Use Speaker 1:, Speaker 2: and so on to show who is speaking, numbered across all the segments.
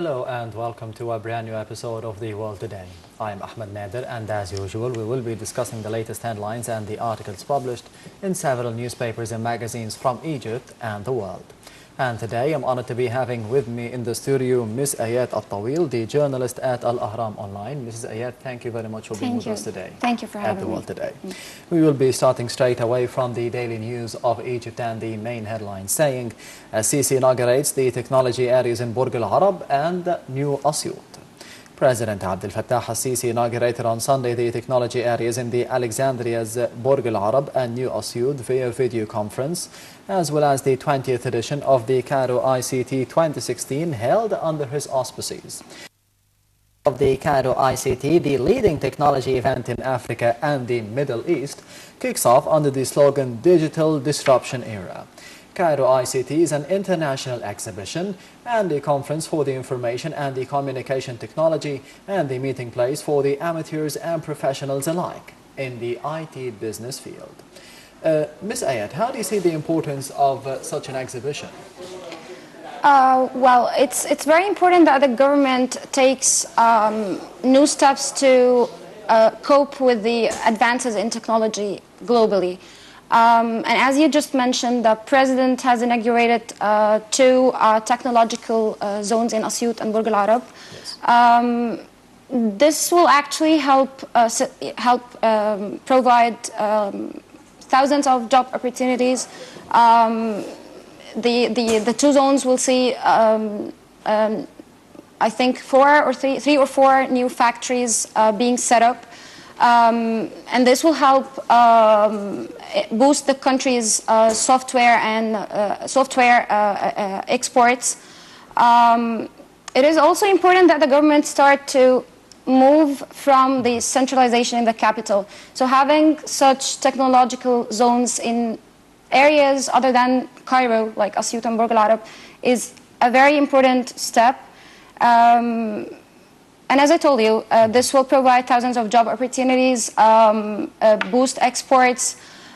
Speaker 1: Hello and welcome to a brand new episode of The World Today. I'm Ahmed Nader, and as usual we will be discussing the latest headlines and the articles published in several newspapers and magazines from Egypt and the world. And today I'm honored to be having with me in the studio Ms. Ayat Al-Tawil, the journalist at Al-Ahram Online. Mrs. Ayat, thank you very much for being with us today.
Speaker 2: Thank you for having
Speaker 1: me. At The World Today.
Speaker 2: We
Speaker 1: will be starting straight away from the daily news of Egypt and the main headline saying Sisi inaugurates the technology areas in Burj Al Arab and New Asyut. President Abdel Fattah al-Sisi inaugurated on Sunday the technology areas in the Alexandria's Burj Al Arab and New Asyut via video conference, as well as the 20th edition of the Cairo ICT 2016 held under his auspices. Of the Cairo ICT, the leading technology event in Africa and the Middle East, kicks off under the slogan Digital Disruption Era. Cairo ICT is an international exhibition and a conference for the information and the communication technology and the meeting place for the amateurs and professionals alike in the IT business field. Ms. Ayat, how do you see the importance of such an exhibition?
Speaker 2: Well, it's very important that the government takes new steps to cope with the advances in technology globally. And as you just mentioned, the president has inaugurated two technological zones in Asyut and Burj Al Arab.
Speaker 1: Yes.
Speaker 2: This will actually help provide thousands of job opportunities. The two zones will see, I think, three or four new factories being set up. And this will help boost the country's software exports. It is also important that the government start to move from the centralization in the capital. So having such technological zones in areas other than Cairo, like Asyut and Burj Al Arab, is a very important step. And as I told you, this will provide thousands of job opportunities, boost exports.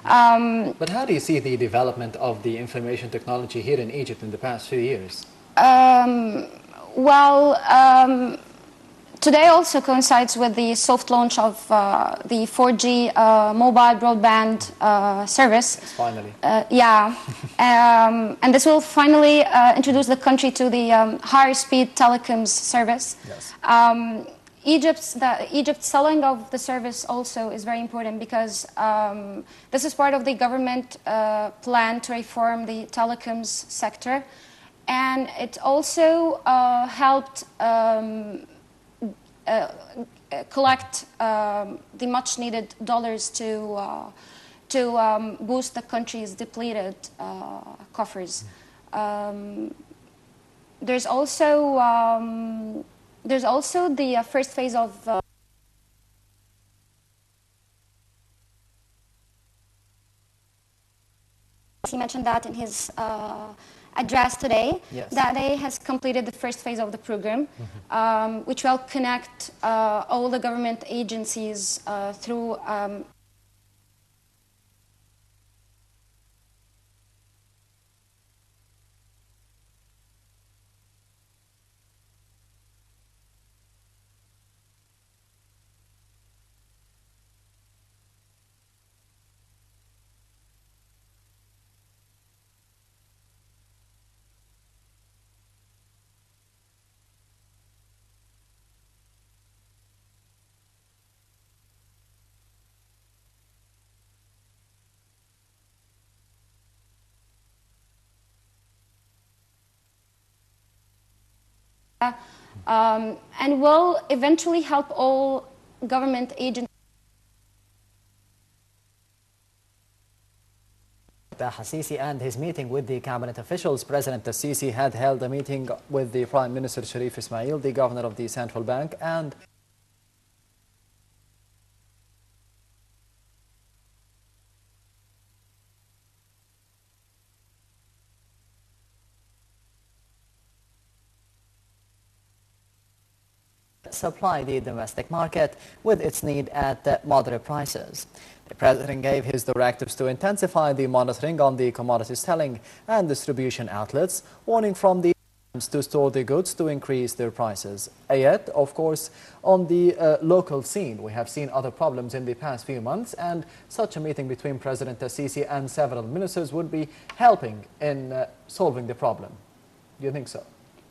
Speaker 1: But how do you see the development of the information technology here in Egypt in the past few years?
Speaker 2: Today also coincides with the soft launch of the 4G mobile broadband service.
Speaker 1: Yes, finally.
Speaker 2: Yeah. And this will finally introduce the country to the higher speed telecoms service.
Speaker 1: Yes.
Speaker 2: Egypt's selling of the service also is very important because this is part of the government plan to reform the telecoms sector. And it also helped collect the much-needed dollars to boost the country's depleted coffers. There's also the first phase of he mentioned that in his address today.
Speaker 1: Yes.
Speaker 2: That day has completed the first phase of the program, which will connect all the government agencies through and will eventually help all government agencies.
Speaker 1: Sisi and his meeting with the cabinet officials. President Sisi had held a meeting with the Prime Minister Sharif Ismail, the governor of the central bank, and supply the domestic market with its need at moderate prices. The President gave his directives to intensify the monitoring on the commodities selling and distribution outlets, warning from the to store the goods to increase their prices. Yet, of course, on the local scene, we have seen other problems in the past few months, and such a meeting between President Sisi and several ministers would be helping in solving the problem. Do you think so?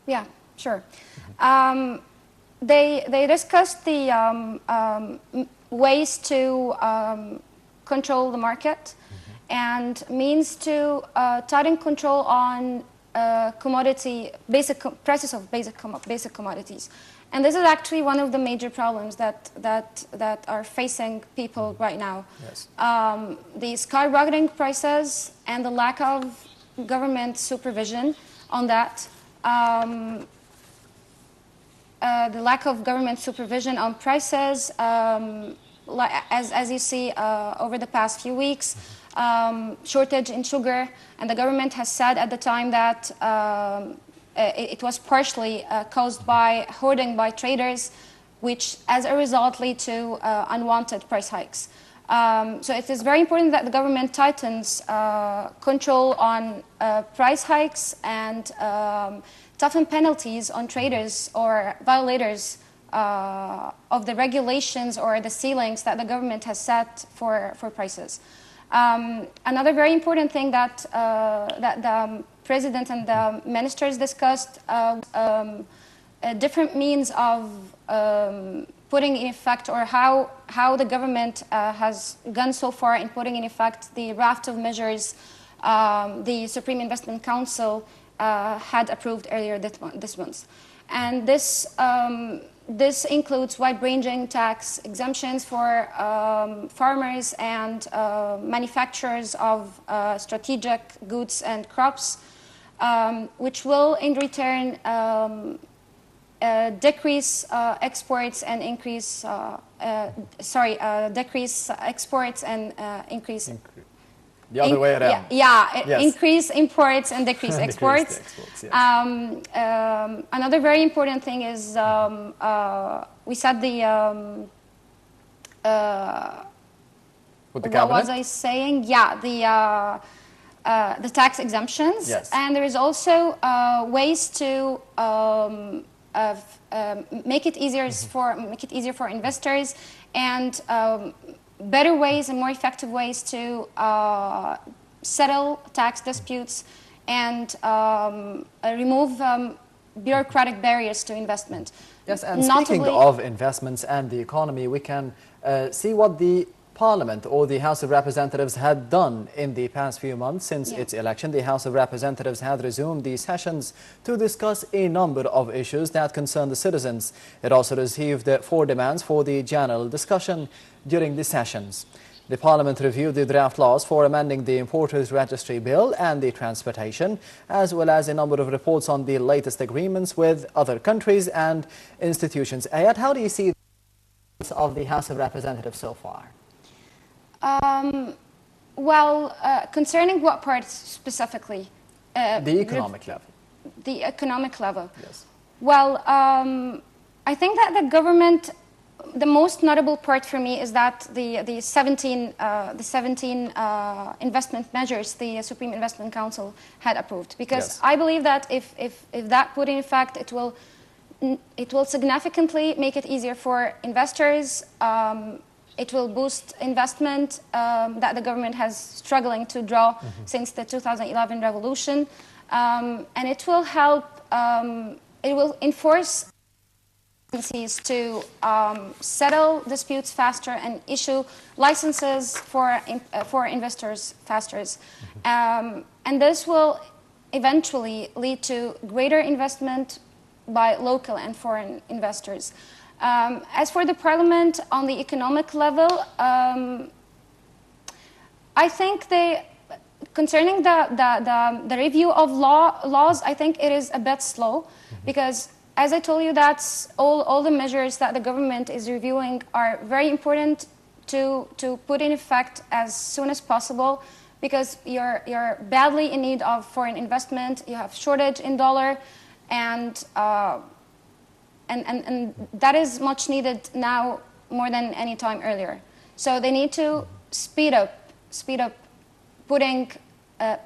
Speaker 2: Yeah, sure. They discussed the ways to control the market and means to tighten control on prices of basic commodities. And this is actually one of the major problems that are facing people right now.
Speaker 1: Yes.
Speaker 2: The skyrocketing prices and the lack of government supervision on that. The lack of government supervision on prices, as you see over the past few weeks, shortage in sugar, and the government has said at the time that it was partially caused by hoarding by traders, which as a result lead to unwanted price hikes. So it is very important that the government tightens control on price hikes and toughen penalties on traders or violators of the regulations or the ceilings that the government has set for prices. Another very important thing that the President and the ministers discussed different means of putting in effect, or how the government has gone so far in putting in effect the raft of measures the Supreme Investment Council had approved earlier this month. And this includes wide-ranging tax exemptions for farmers and manufacturers of strategic goods and crops, which will in return decrease exports and increase decrease exports and increase.
Speaker 1: The other way around.
Speaker 2: Yes. Increase imports and decrease exports.
Speaker 1: Yes.
Speaker 2: Another very important thing is we said
Speaker 1: With the
Speaker 2: what
Speaker 1: cabinet?
Speaker 2: was I saying? Yeah, the tax exemptions.
Speaker 1: Yes.
Speaker 2: And there is also ways to make it easier for investors, and better ways and more effective ways to settle tax disputes and remove bureaucratic barriers to investment.
Speaker 1: Yes, and speaking of investments and the economy, we can see what the Parliament or the House of Representatives had done in the past few months since its election. The House of Representatives had resumed the sessions to discuss a number of issues that concern the citizens. It also received 4 demands for the general discussion during the sessions. The Parliament reviewed the draft laws for amending the Importers Registry Bill and the transportation, as well as a number of reports on the latest agreements with other countries and institutions. Ayat, how do you see the of the House of Representatives so far?
Speaker 2: Concerning what parts specifically?
Speaker 1: The economic level.
Speaker 2: The economic level.
Speaker 1: Yes.
Speaker 2: Well, I think that the government, the most notable part for me is that the 17 investment measures the Supreme Investment Council had approved, because I believe that if that put in effect, it will significantly make it easier for investors. It will boost investment that the government has struggling to draw since the 2011 revolution, and it will help. It will enforce agencies to settle disputes faster and issue licenses for investors faster, and this will eventually lead to greater investment by local and foreign investors. As for the Parliament on the economic level, I think concerning the review of laws, I think it is a bit slow, because as I told you, that's all the measures that the government is reviewing are very important to put in effect as soon as possible, because you're badly in need of foreign investment. You have shortage in dollar, and that is much needed now more than any time earlier. So they need to speed up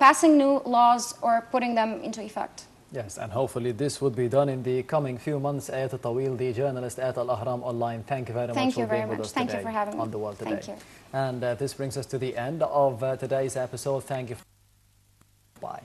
Speaker 2: passing new laws or putting them into effect.
Speaker 1: Yes, and hopefully this would be done in the coming few months. Ayat Tawil, the journalist at Al Ahram Online, thank you very much for being with us
Speaker 2: Thank
Speaker 1: today
Speaker 2: you for having me.
Speaker 1: on The World Today.
Speaker 2: Thank you.
Speaker 1: And this brings us to the end of today's episode. Thank you. Bye.